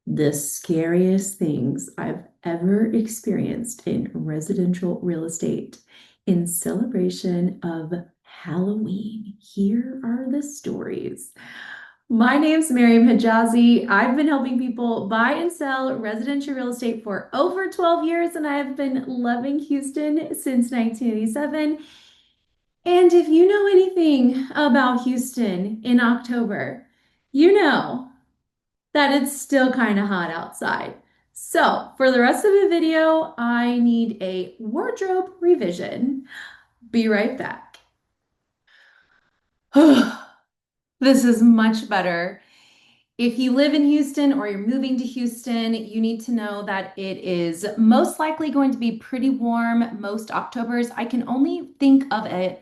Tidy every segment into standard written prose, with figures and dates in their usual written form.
The scariest things I've ever experienced in residential real estate in celebration of Halloween. Here are the stories. My name's Mariam Hejazi. I've been helping people buy and sell residential real estate for over 12 years, and I have been loving Houston since 1987. And if you know anything about Houston in October, you know that it's still kind of hot outside. So for the rest of the video, I need a wardrobe revision. Be right back. This is much better. If you live in Houston or you're moving to Houston, you need to know that it is most likely going to be pretty warm most Octobers. I can only think of a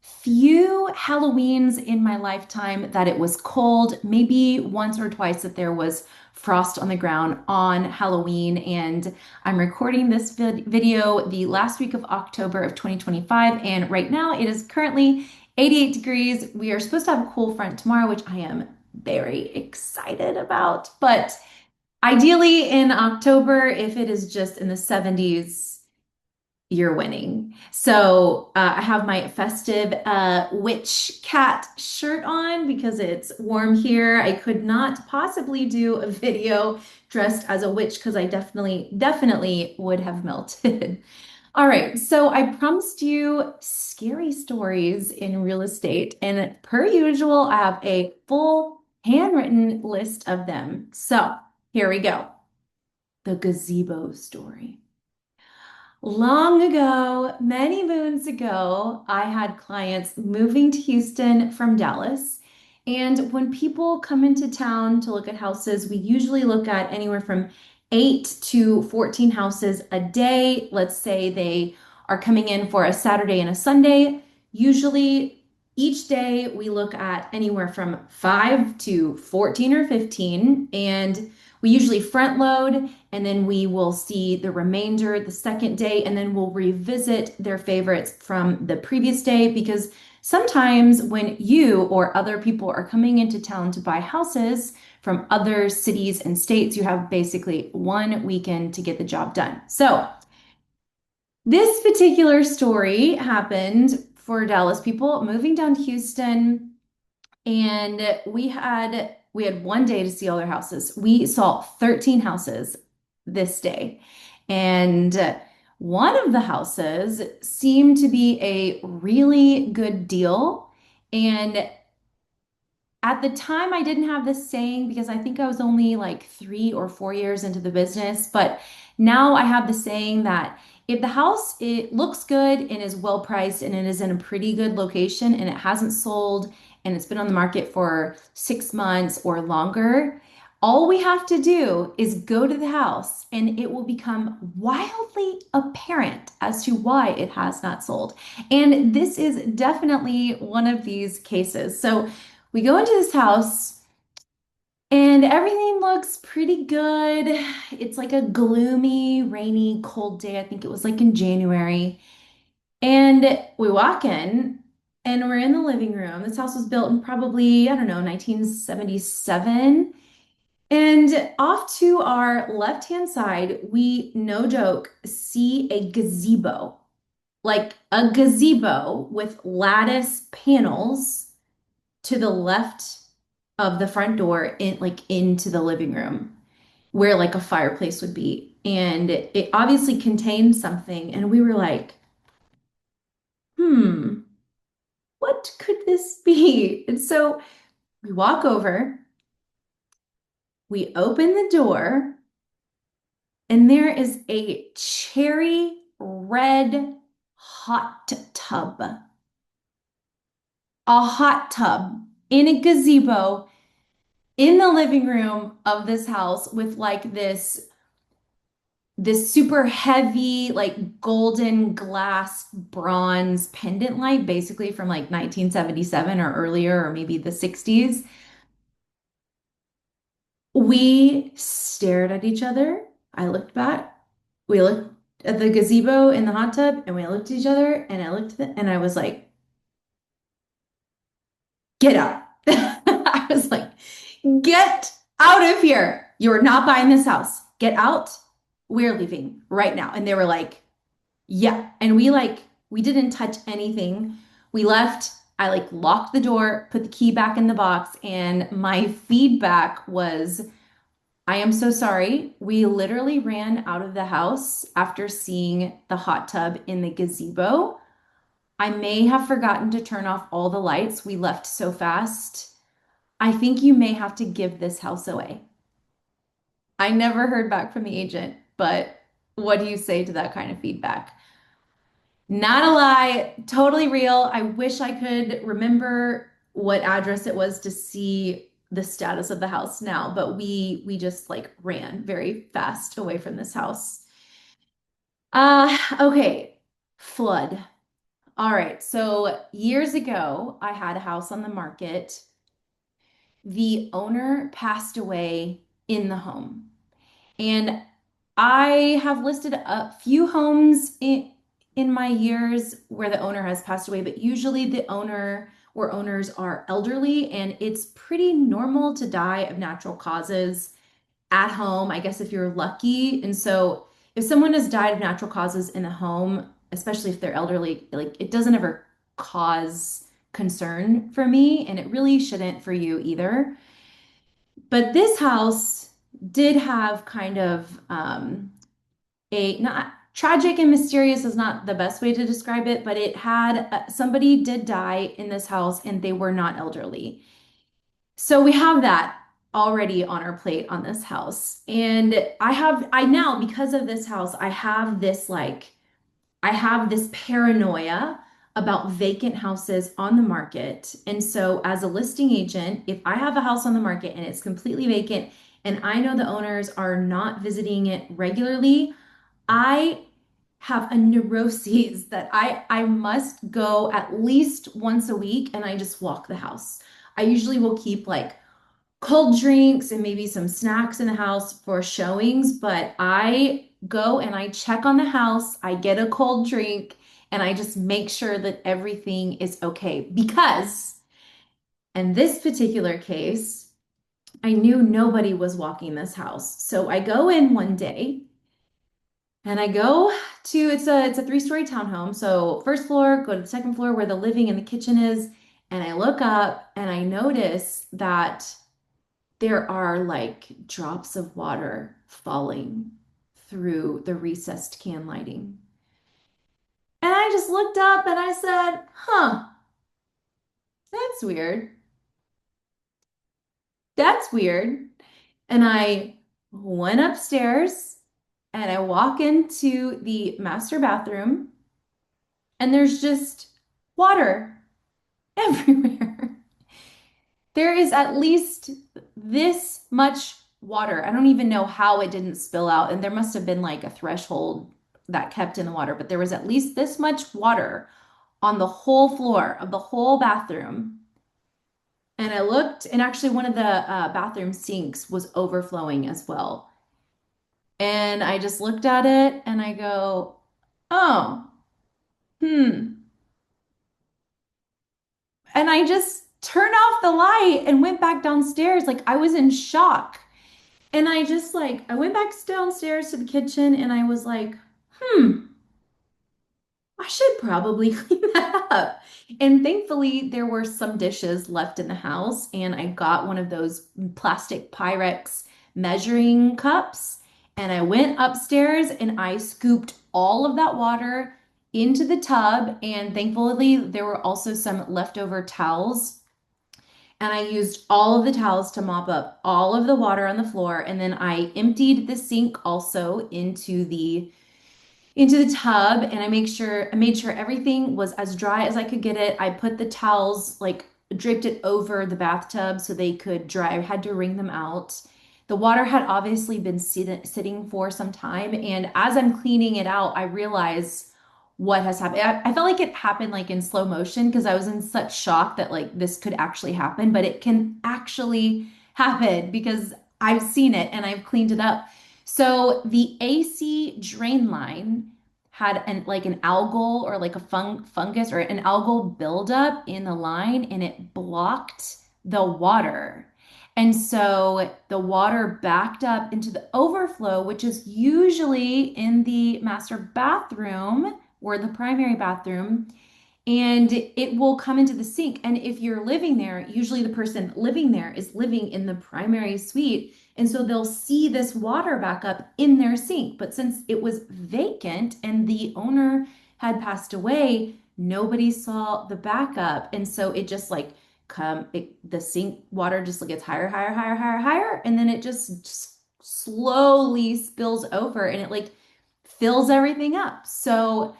few Halloweens in my lifetime that it was cold, maybe once or twice that there was frost on the ground on Halloween. And I'm recording this video the last week of October of 2025. And right now it is currently 88 degrees. We are supposed to have a cool front tomorrow, which I am very excited about. But ideally in October, if it is just in the 70s, you're winning. So I have my festive witch cat shirt on because it's warm here. I could not possibly do a video dressed as a witch because I definitely would have melted. All right, so I promised you scary stories in real estate, and per usual, I have a full handwritten list of them. So here we go. The gazebo story. Long ago, many moons ago, I had clients moving to Houston from Dallas. And when people come into town to look at houses, we usually look at anywhere from 8 to 14 houses a day. Let's say they are coming in for a Saturday and a Sunday. Usually, each day we look at anywhere from 5 to 14 or 15. And we usually front load and then we will see the remainder the second day, and then we'll revisit their favorites from the previous day because sometimes when you or other people are coming into town to buy houses from other cities and states, you have basically one weekend to get the job done. So this particular story happened for Dallas people moving down to Houston, and we had one day to see all their houses. We saw 13 houses this day. And one of the houses seemed to be a really good deal. And at the time, I didn't have this saying because I think I was only like 3 or 4 years into the business. But now I have the saying that if the house it looks good and is well priced and it is in a pretty good location and it hasn't sold and it's been on the market for 6 months or longer, all we have to do is go to the house and it will become wildly apparent as to why it has not sold. And this is definitely one of these cases. So we go into this house and everything looks pretty good. It's like a gloomy, rainy, cold day. I think it was like in January. And we walk in and we're in the living room. This house was built in probably, I don't know, 1977. And off to our left-hand side, we, no joke, see a gazebo, like a gazebo with lattice panels to the left of the front door in like into the living room where like a fireplace would be. And it obviously contained something. And we were like, what could this be? And so we walk over, we open the door, and there is a cherry red hot tub. A hot tub in a gazebo in the living room of this house with like this super heavy like golden glass bronze pendant light basically from like 1977 or earlier or maybe the 60s. We stared at each other. I looked back. We looked at the gazebo in the hot tub and we looked at each other and I looked at it and I was like, get out. I was like, get out of here. You're not buying this house. Get out. We're leaving right now. And they were like, yeah. And we didn't touch anything. We left. I like locked the door, put the key back in the box, and my feedback was, I am so sorry. We literally ran out of the house after seeing the hot tub in the gazebo. I may have forgotten to turn off all the lights. We left so fast. I think you may have to give this house away. I never heard back from the agent, but what do you say to that kind of feedback? Not a lie, totally real. I wish I could remember what address it was to see the status of the house now, but we just like ran very fast away from this house. Okay. Flood. All right. So years ago, I had a house on the market. The owner passed away in the home. And I have listed a few homes in my years where the owner has passed away, but usually the owner or owners are elderly, and it's pretty normal to die of natural causes at home, I guess if you're lucky. And so if someone has died of natural causes in the home, especially if they're elderly, like it doesn't ever cause concern for me, and it really shouldn't for you either. But this house did have kind of a not tragic and mysterious is not the best way to describe it, but it had somebody did die in this house and they were not elderly. So we have that already on our plate on this house. And I now, because of this house, I have this paranoia about vacant houses on the market. And so, as a listing agent, if I have a house on the market and it's completely vacant and I know the owners are not visiting it regularly, I have a neuroses that I must go at least once a week and I just walk the house. I usually will keep like cold drinks and maybe some snacks in the house for showings, but I go and I check on the house, I get a cold drink, and I just make sure that everything is okay. Because in this particular case, I knew nobody was walking this house. So I go in one day and I go to it's a three-story townhome. So first floor, go to the second floor where the living and the kitchen is, and I look up and I notice that there are like drops of water falling through the recessed can lighting. And I just looked up and I said, huh, that's weird. That's weird. And I went upstairs and I walk into the master bathroom and there's just water everywhere. There is at least this much water. I don't even know how it didn't spill out. And there must have been like a threshold that kept in the water, but there was at least this much water on the whole floor of the whole bathroom. And I looked, and actually, one of the bathroom sinks was overflowing as well. And I just looked at it and I go, oh, hmm. And I just turned off the light and went back downstairs. Like I was in shock. And I just like, I went back downstairs to the kitchen and I was like, hmm, I should probably clean that up. And thankfully, there were some dishes left in the house, and I got one of those plastic Pyrex measuring cups. And I went upstairs and I scooped all of that water into the tub. And thankfully, there were also some leftover towels, and I used all of the towels to mop up all of the water on the floor. And then I emptied the sink also into the tub, and I made sure everything was as dry as I could get it. I put the towels like draped it over the bathtub so they could dry. I had to wring them out. The water had obviously been sitting for some time, and as I'm cleaning it out, I realize what has happened. I felt like it happened like in slow motion because I was in such shock that like this could actually happen, but it can actually happen because I've seen it and I've cleaned it up. So the AC drain line had an algal or like a fungus or an algal buildup in the line, and it blocked the water. And so the water backed up into the overflow, which is usually in the master bathroom or the primary bathroom, and it will come into the sink. And if you're living there, usually the person living there is living in the primary suite. And so they'll see this water back up in their sink. But since it was vacant and the owner had passed away, nobody saw the backup. And so it just like the sink water just gets higher, higher, higher, higher, higher. And then it just slowly spills over and it like fills everything up. So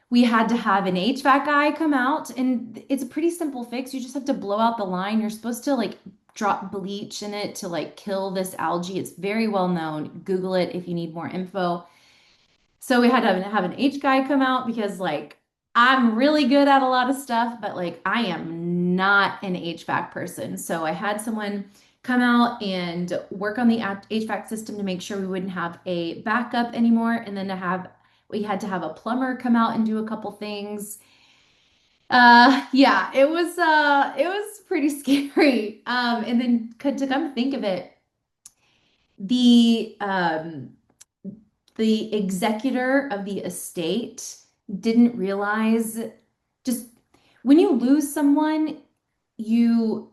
we had to have an HVAC guy come out, and it's a pretty simple fix. You just have to blow out the line. You're supposed to like drop bleach in it to like kill this algae. It's very well known. Google it if you need more info. So we had to have an H guy come out because like I'm really good at a lot of stuff, but like I am not an HVAC person. So I had someone come out and work on the HVAC system to make sure we wouldn't have a backup anymore. And then we had to have a plumber come out and do a couple things. Yeah, it was pretty scary. And then to come to think of it, the um the executor of the estate didn't realize just when you lose someone, you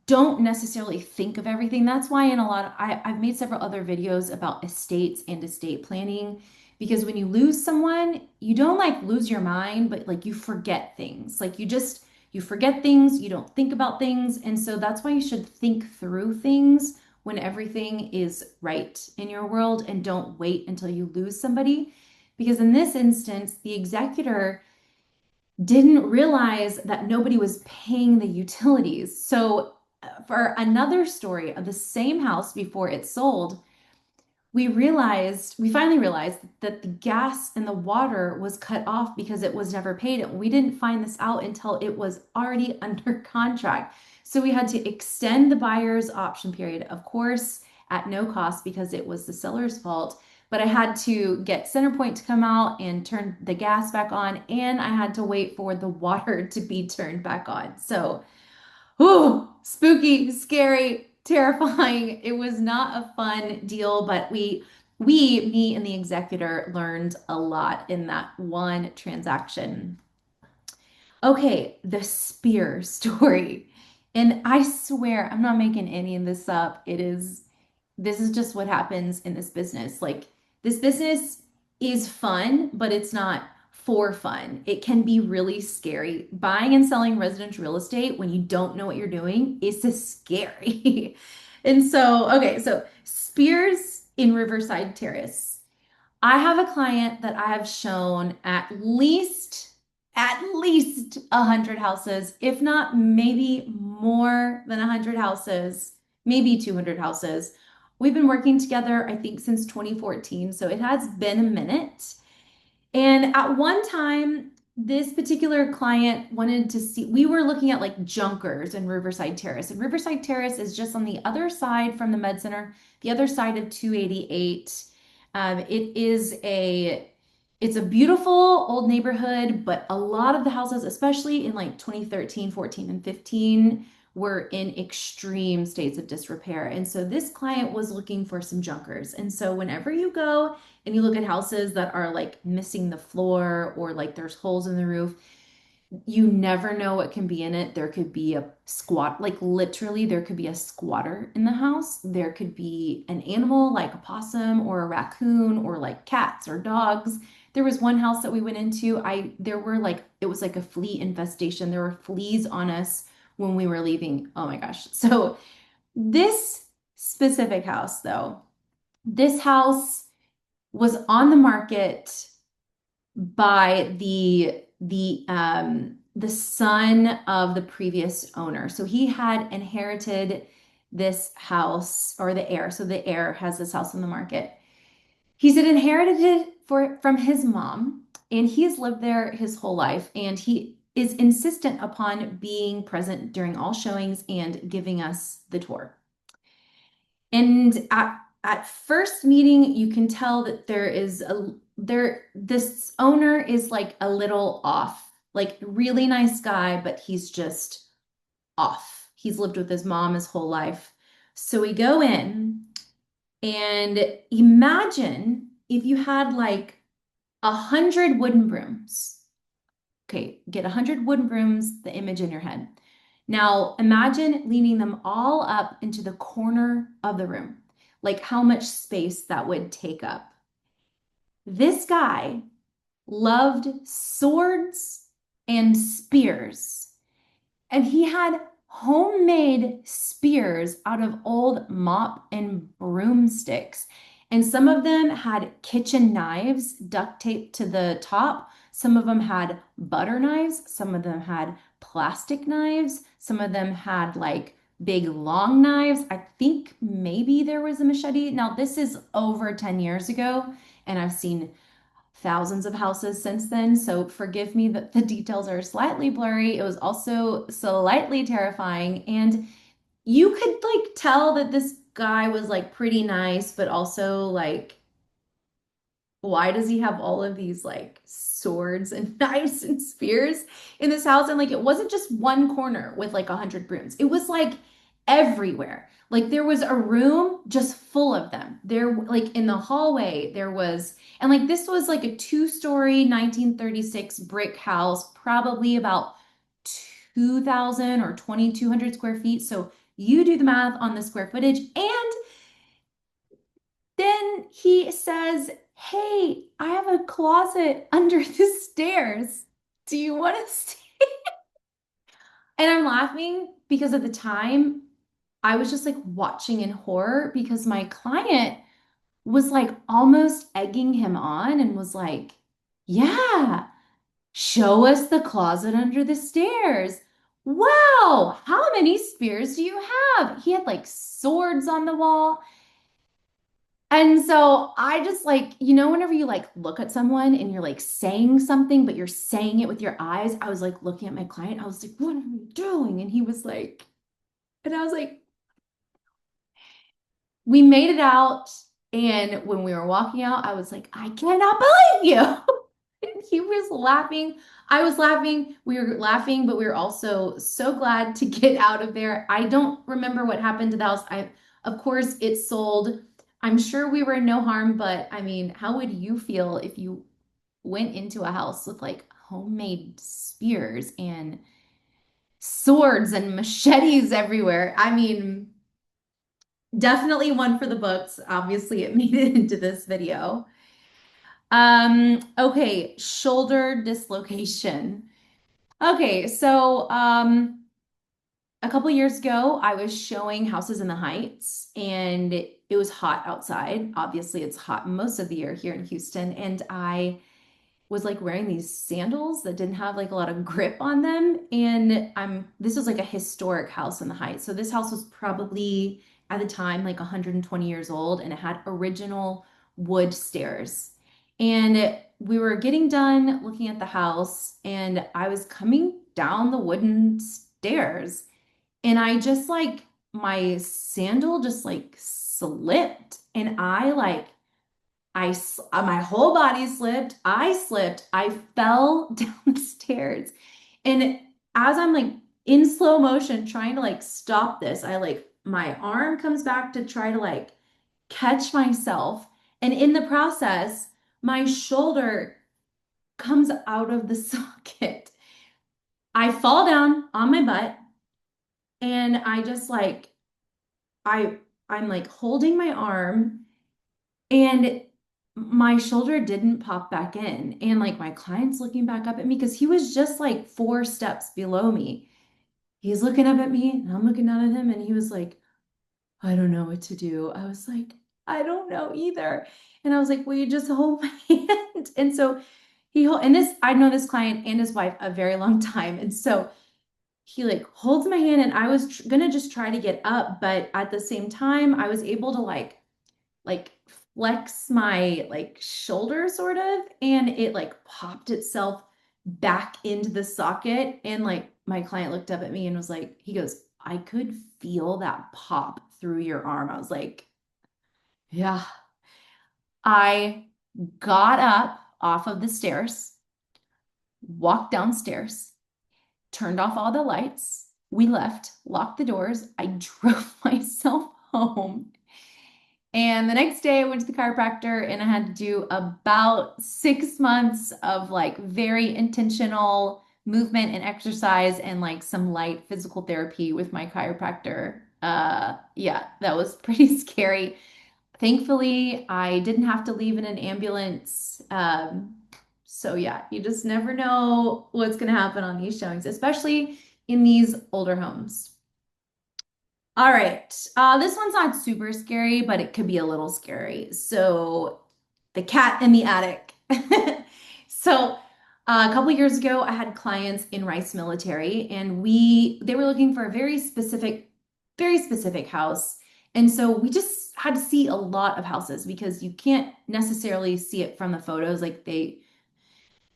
don't necessarily think of everything. That's why in a lot of I've made several other videos about estates and estate planning because when you lose someone, you don't like lose your mind, but like you forget things. Like you forget things, you don't think about things, and so that's why you should think through things when everything is right in your world and don't wait until you lose somebody. Because in this instance, the executor didn't realize that nobody was paying the utilities. So, for another story of the same house before it sold, we finally realized that the gas and the water was cut off because it was never paid. And we didn't find this out until it was already under contract. So we had to extend the buyer's option period, of course, at no cost because it was the seller's fault. But I had to get CenterPoint to come out and turn the gas back on, and I had to wait for the water to be turned back on. So, ooh, spooky, scary, terrifying. It was not a fun deal, but me and the executor learned a lot in that one transaction. Okay, the spear story. And I swear, I'm not making any of this up. This is just what happens in this business. Like, this business is fun, but it's not for fun. It can be really scary. Buying and selling residential real estate when you don't know what you're doing is just scary. And so, okay, so Spears in Riverside Terrace. I have a client that I have shown at least 100 houses, if not maybe more than 100 houses, maybe 200 houses. We've been working together, I think, since 2014, so it has been a minute. And at one time, this particular client wanted to see, we were looking at like junkers in Riverside Terrace. And Riverside Terrace is just on the other side from the Med Center, the other side of 288. It is it's a beautiful old neighborhood, but a lot of the houses, especially in like 2013, 14, and 15, were in extreme states of disrepair. And so this client was looking for some junkers. And so whenever you go and you look at houses that are like missing the floor or like there's holes in the roof, you never know what can be in it. There could be a squat, like literally, there could be a squatter in the house. There could be an animal like a possum or a raccoon or like cats or dogs. There was one house that we went into. There were like, it was like a flea infestation. There were fleas on us when we were leaving. Oh my gosh. So, this specific house, though, this house was on the market by the son of the previous owner. So he had inherited this house, or the heir. So the heir has this house on the market. He's inherited it from his mom, and he has lived there his whole life. And he is insistent upon being present during all showings and giving us the tour. And at first meeting, you can tell that this owner is like a little off, like really nice guy, but he's just off. He's lived with his mom his whole life. So we go in and imagine if you had like 100 wooden brooms. Okay, get 100 wooden brooms, the image in your head. Now imagine leaning them all up into the corner of the room, like how much space that would take up. This guy loved swords and spears. And he had homemade spears out of old mop and broomsticks. And some of them had kitchen knives duct taped to the top. Some of them had butter knives. Some of them had plastic knives. Some of them had like big long knives. I think maybe there was a machete. Now, this is over 10 years ago, and I've seen thousands of houses since then, so forgive me that the details are slightly blurry. It was also slightly terrifying, and you could like tell that this guy was like pretty nice, but also like why does he have all of these like swords and knives and spears in this house? And like it wasn't just one corner with like 100 brooms. It was like everywhere. Like there was a room just full of them. There, like in the hallway, there was, and like this was like a two-story 1936 brick house, probably about 2,000 or 2,200 square feet. So you do the math on the square footage. And then he says, "Hey, I have a closet under the stairs. Do you want to stay?" And I'm laughing because at the time I was just like watching in horror because my client was like almost egging him on and was like, "Yeah, show us the closet under the stairs. Wow, how many spears do you have?" He had like swords on the wall. And so I just like, whenever you like look at someone and you're like saying something, but you're saying it with your eyes, I was like looking at my client. I was like, "What are you doing?" And he was like, and I was like, we made it out. And when we were walking out, I was like, "I cannot believe you." And he was laughing. I was laughing. We were laughing, but we were also so glad to get out of there. I don't remember what happened to the house. Of course, it sold. I'm sure we were no harm, but I mean, how would you feel if you went into a house with like homemade spears and swords and machetes everywhere? I mean, definitely one for the books. Obviously, it made it into this video. Okay, shoulder dislocation. Okay, so a couple years ago, I was showing houses in the Heights and it was hot outside. Obviously, it's hot most of the year here in Houston, and I was like wearing these sandals that didn't have like a lot of grip on them. And this was like a historic house in the Heights. So this house was probably at the time like 120 years old, and it had original wood stairs. And we were getting done looking at the house, and I was coming down the wooden stairs, and I just like my sandal just like slipped, and my whole body slipped. I slipped. I fell down the stairs. And as I'm like in slow motion trying to like stop this, my arm comes back to try to like catch myself. And in the process, my shoulder comes out of the socket. I fall down on my butt, and I just like I I'm like holding my arm, and my shoulder didn't pop back in. And like my client's looking back up at me because he was just like 4 steps below me. He's looking up at me and I'm looking down at him, and he was like, "I don't know what to do." I was like, "I don't know either." And I was like, "Will you just hold my hand?" And so I've known this client and his wife a very long time. And so he like holds my hand, and I was gonna just try to get up, but at the same time, I was able to like flex my like shoulder sort of, and it like popped itself back into the socket. And like my client looked up at me and was like, he goes, "I could feel that pop through your arm." I was like, "Yeah." I got up off of the stairs, walked downstairs, turned off all the lights. We left, locked the doors. I drove myself home. And the next day I went to the chiropractor and I had to do about 6 months of like very intentional movement and exercise and like some light physical therapy with my chiropractor. Yeah, that was pretty scary. Thankfully, I didn't have to leave in an ambulance. So yeah, you just never know what's going to happen on these showings, especially in these older homes. All right. This one's not super scary, but it could be a little scary. So, the cat in the attic. So, a couple years ago, I had clients in Rice Military, and they were looking for a very specific house. And so we just had to see a lot of houses because you can't necessarily see it from the photos.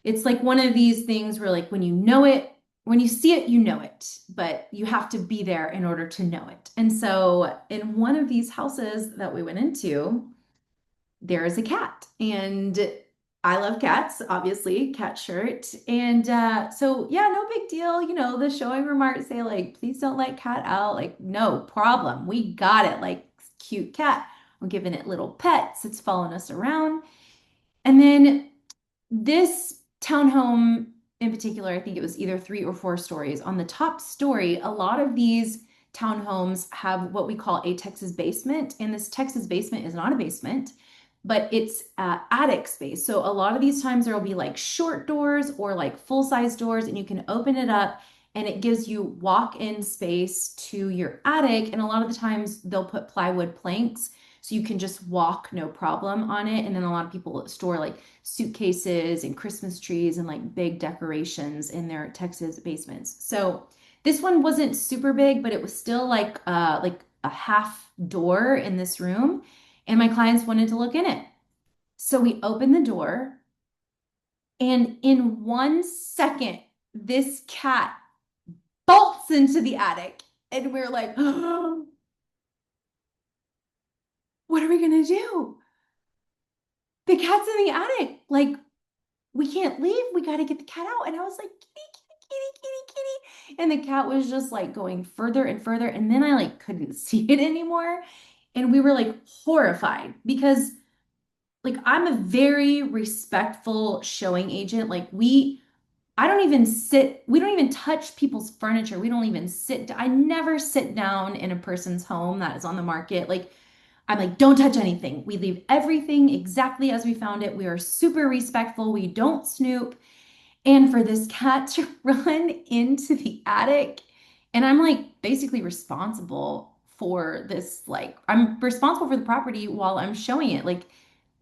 It's like one of these things where like when you know it, when you see it, you know it, but you have to be there in order to know it. And so in one of these houses that we went into, there is a cat. And I love cats, obviously, cat shirt. And so yeah, no big deal. You know, the showing remarks say like, please don't let cat out. Like, no problem. We got it. Like, cute cat. We're giving it little pets. It's following us around. And then this townhome in particular, I think it was either 3 or 4 stories. On the top story, a lot of these townhomes have what we call a Texas basement. And this Texas basement is not a basement, but it's attic space. So a lot of these times there will be like short doors or like full-size doors, and you can open it up and it gives you walk-in space to your attic. And a lot of the times they'll put plywood planks so you can just walk no problem on it. And then a lot of people store like suitcases and Christmas trees and like big decorations in their Texas basements. So this one wasn't super big, but it was still like a half door in this room, and my clients wanted to look in it. So we opened the door, and in 1 second, this cat bolts into the attic, and we're like, oh, what are we gonna do? The cat's in the attic. Like, we can't leave. We got to get the cat out. And I was like, kitty, kitty, kitty, kitty, kitty. And the cat was just like going further and further. And then I like couldn't see it anymore. And we were like horrified because like I'm a very respectful showing agent. We don't even touch people's furniture. We don't even I never sit down in a person's home that is on the market. Like, I'm like, don't touch anything. We leave everything exactly as we found it. We are super respectful. We don't snoop. And for this cat to run into the attic, and I'm like basically responsible for this, like, I'm responsible for the property while I'm showing it. Like,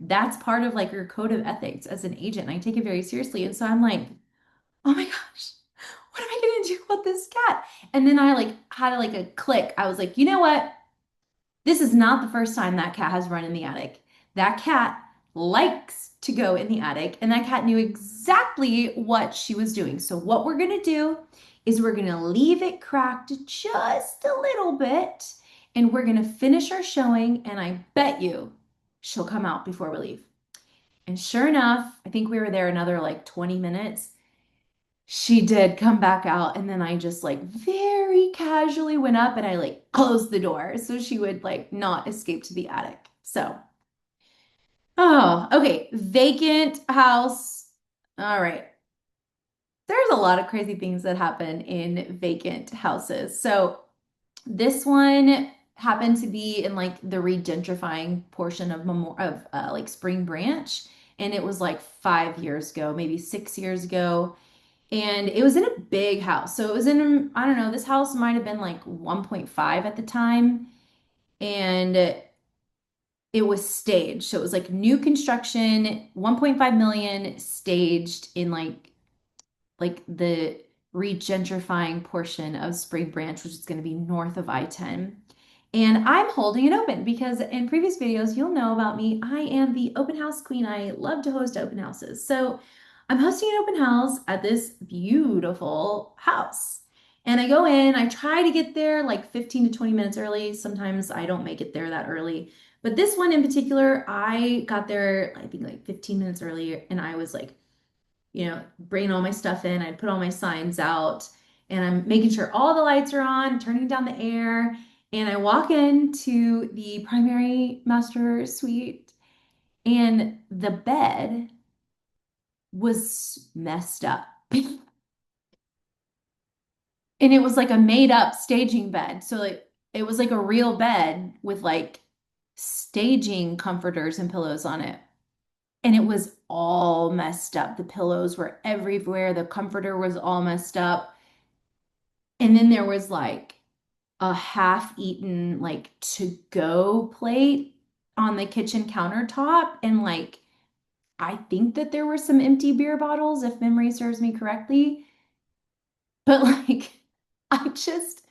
that's part of like your code of ethics as an agent. And I take it very seriously. And so I'm like, oh my gosh, what am I gonna do about this cat? And then I like had like a click. I was like, you know what? This is not the first time that cat has run in the attic. That cat likes to go in the attic, and that cat knew exactly what she was doing. So, what we're going to do is we're going to leave it cracked just a little bit, and we're going to finish our showing. And I bet you she'll come out before we leave. And sure enough, I think we were there another like 20 minutes. She did come back out, and then I just like very casually went up and I like closed the door so she would like not escape to the attic. So, oh, okay. Vacant house. All right. There's a lot of crazy things that happen in vacant houses. So, this one happened to be in like the regentrifying portion of like Spring Branch, and it was like 5 years ago, maybe 6 years ago. And it was in a big house. So it was in, I don't know, this house might have been like 1.5 at the time. And it was staged. So it was like new construction, 1.5 million staged in like the regentrifying portion of Spring Branch, which is going to be north of I-10. And I'm holding it open because in previous videos, you'll know about me. I am the open house queen. I love to host open houses. So I'm hosting an open house at this beautiful house. And I go in, I try to get there like 15 to 20 minutes early. Sometimes I don't make it there that early. But this one in particular, I got there, I think like 15 minutes early, and I was like, bringing all my stuff in. I'd put all my signs out, and I'm making sure all the lights are on, turning down the air. And I walk into the primary master suite, and the bed was messed up. And it was like a made up staging bed. So like it was like a real bed with like staging comforters and pillows on it. And it was all messed up. The pillows were everywhere. The comforter was all messed up. And then there was like a half-eaten like to-go plate on the kitchen countertop. And like I think that there were some empty beer bottles, if memory serves me correctly. But like I just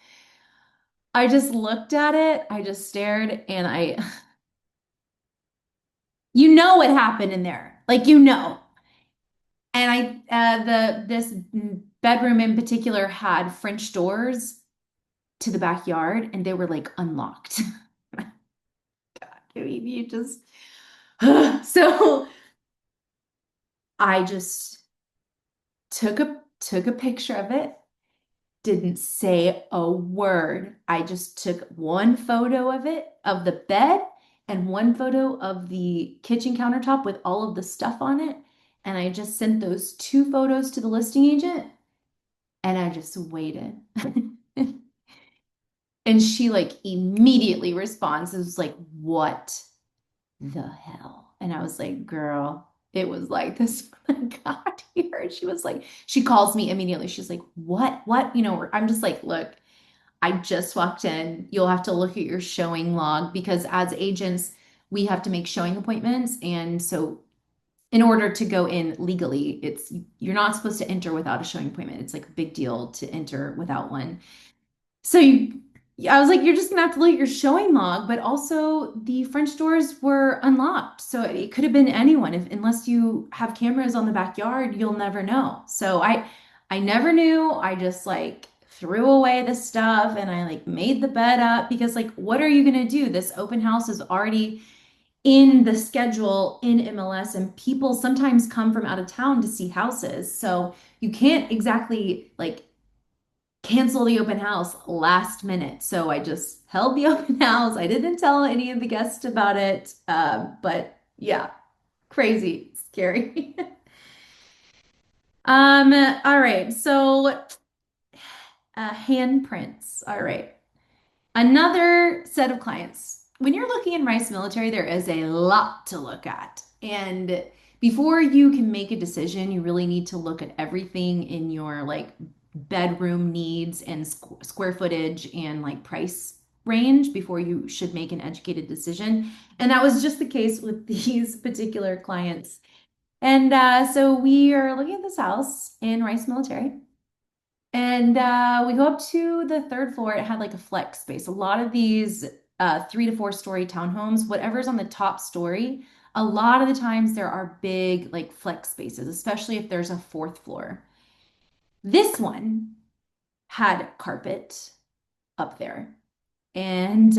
I just looked at it, I just stared, and you know what happened in there. Like you know. And the this bedroom in particular had French doors to the backyard, and they were like unlocked. God, I mean, you just so I just took a picture of it, didn't say a word. I just took one photo of it, of the bed, and one photo of the kitchen countertop with all of the stuff on it. And I just sent those two photos to the listing agent, and I just waited. And she like immediately responds. It was like, what the hell? And I was like, girl, it was like this when I got here. And she was like, she calls me immediately. She's like, what? I'm just like, look, I just walked in. You'll have to look at your showing log because as agents, we have to make showing appointments. And so in order to go in legally, you're not supposed to enter without a showing appointment. It's like a big deal to enter without one. So I was like, you're just gonna have to look at your showing log, but also the French doors were unlocked. So it could have been anyone. If unless you have cameras on the backyard, you'll never know. So I never knew. I just like threw away the stuff and I like made the bed up because like what are you gonna do? This open house is already in the schedule in MLS and people sometimes come from out of town to see houses. So you can't exactly like cancel the open house last minute. So I just held the open house. I didn't tell any of the guests about it. But yeah, crazy, scary. All right. So handprints. All right. Another set of clients. When you're looking in Rice Military, there is a lot to look at. And before you can make a decision, you really need to look at everything in your like bedroom needs and square footage and like price range before you should make an educated decision. And that was just the case with these particular clients. And so we are looking at this house in Rice Military. And we go up to the third floor. It had like a flex space. A lot of these 3 to 4 story townhomes, whatever's on the top story, a lot of the times there are big like flex spaces, especially if there's a fourth floor. This one had carpet up there. And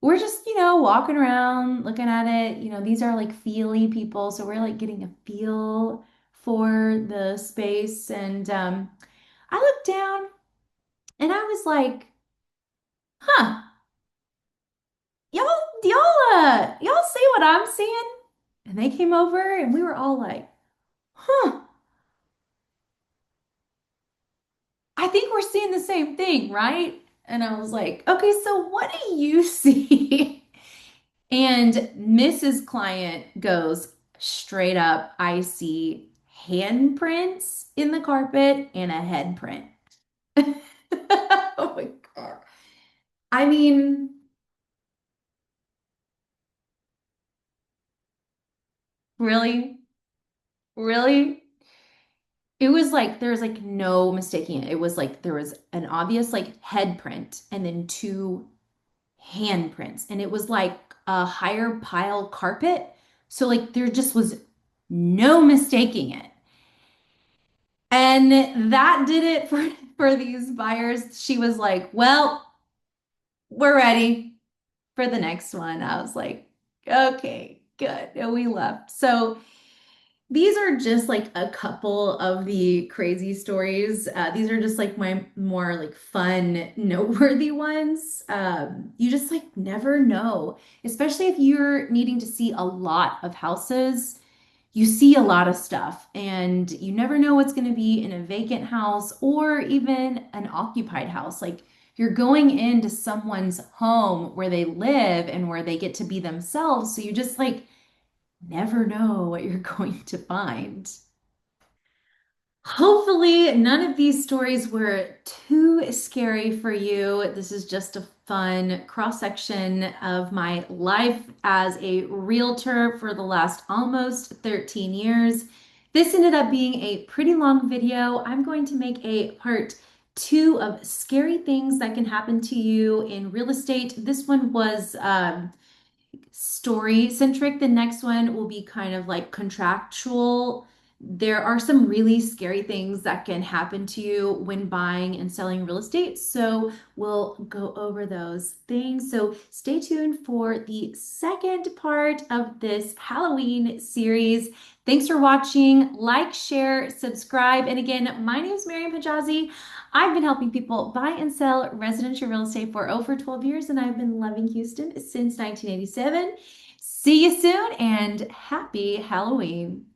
we're just, walking around, looking at it. These are like feely people. So we're like getting a feel for the space. And I looked down and I was like, huh, y'all, y'all see what I'm seeing? And they came over and we were all like, huh, I think we're seeing the same thing, right? And I was like, okay, so what do you see? And Mrs. Client goes straight up, I see handprints in the carpet and a head print. Oh my God. I mean, really? Really? It was like there was like no mistaking it. It was like there was an obvious like head print and then two hand prints. And it was like a higher pile carpet. So like there just was no mistaking it. And that did it for these buyers. She was like, "Well, we're ready for the next one." I was like, "Okay, good." And we left. So These are just like a couple of the crazy stories. These are just like my more like fun, noteworthy ones. You just like never know, especially if you're needing to see a lot of houses. You see a lot of stuff, and you never know what's going to be in a vacant house or even an occupied house. Like you're going into someone's home where they live and where they get to be themselves. So you just like never know what you're going to find. Hopefully, none of these stories were too scary for you. This is just a fun cross-section of my life as a realtor for the last almost 13 years. This ended up being a pretty long video. I'm going to make a part two of scary things that can happen to you in real estate. This one was story centric. The next one will be kind of like contractual. There are some really scary things that can happen to you when buying and selling real estate. So we'll go over those things. So stay tuned for the second part of this Halloween series. Thanks for watching. Like, share, subscribe. And again, my name is Mariam Hejazi. I've been helping people buy and sell residential real estate for over 12 years, and I've been loving Houston since 1987. See you soon and happy Halloween.